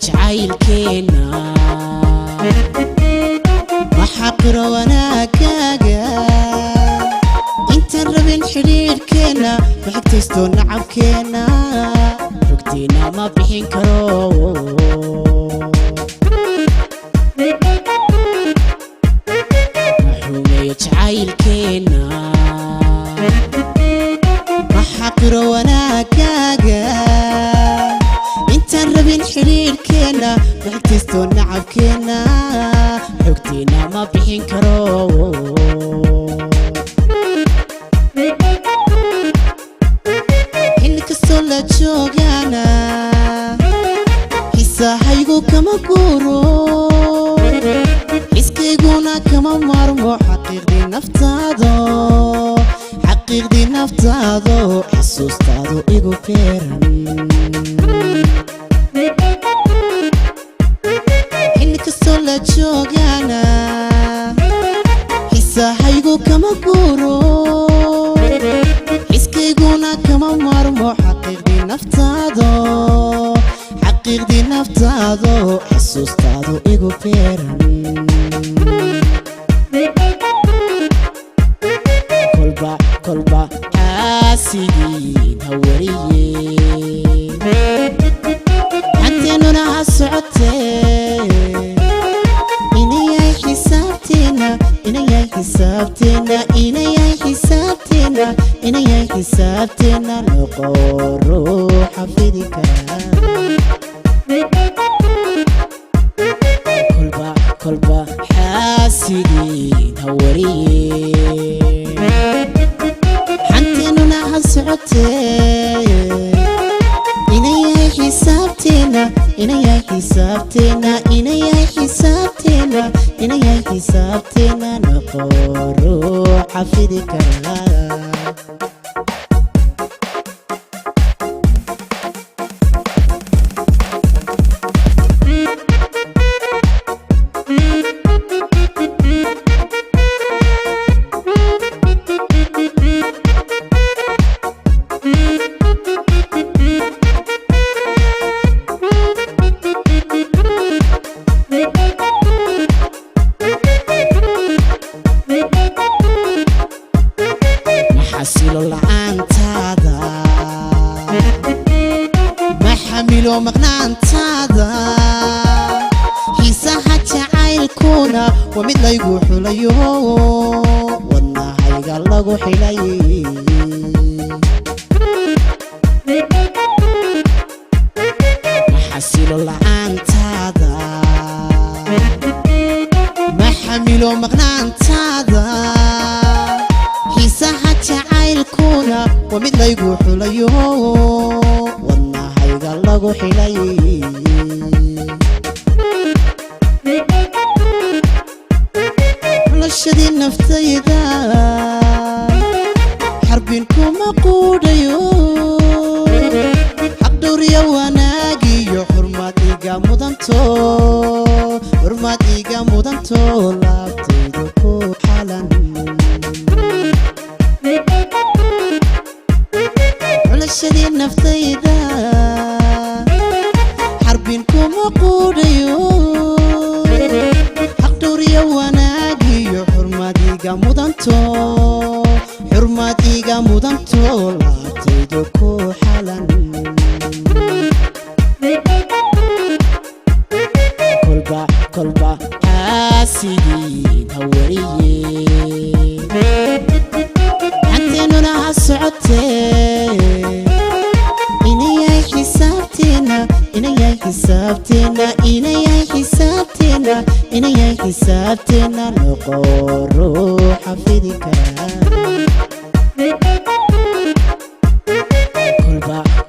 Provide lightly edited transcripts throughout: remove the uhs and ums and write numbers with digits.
jacaylkeena ma xaqiro wanaagaaga intaan rabin xidhiidhkeena ma xigtaysto nacabkeena rugtiina ma bixin karo maxuumeeyo jacaylkeena ma xaqiro wanaagaaga intaan rabin xidhiidhkeena ma xigtaysto nacabkeena rugtiina ma bixin karo la joogana xisahaygu kama guuro iskayguna kama marmo xaqiiqdii naftaado xasuustaadu igu beeran xilli kastoo la joogana xisahaygu kama guuro iskayguna kama marmo xaqiiqdii naftaado xasuustaadu igu beeran kolba xaasidiin ha wariye xanteenuna ha socotee inayay xisaabteena noqo ruuxa fidi kara kolba xaasidiin ha wariye xanteenuna ha socotee inayay xisaabteena noqo ruuxa fidi kara xasilo la'aantaada ma xamilo maqnaantaada xiisaha jacaylkuna waa mid laygu xulayo wadnahayga lagu xilay ma xasilo la'aantaada ma xamilo maqnaantaada xiisaha jacaylkuna waa mid laygu xulayo wadnahayga lagu xilay xulashadii naftayda xarbin kuma quudhayo xaqdhowriya wanaagiyo xurmad iga mudanto laabtayda ku xalan xulashadii naftayda xarbin kuma quudhayo xaqdhowriya wanaagiyo xurmad iga mudanto laabtayda ku xalan kolba xaasidiin ha wariye xanteenuna ha socotee inayay xisaabteena noqo ruuxa fidi kara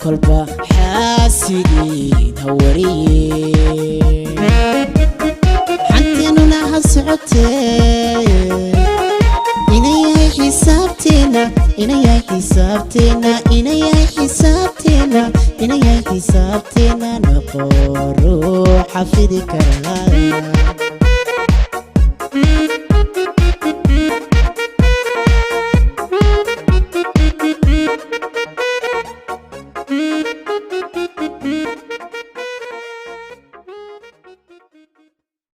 kolba xaasidiin ha wariye xanteenuna ha socotee inayay xisaabteena noqo ruuxa fidi kara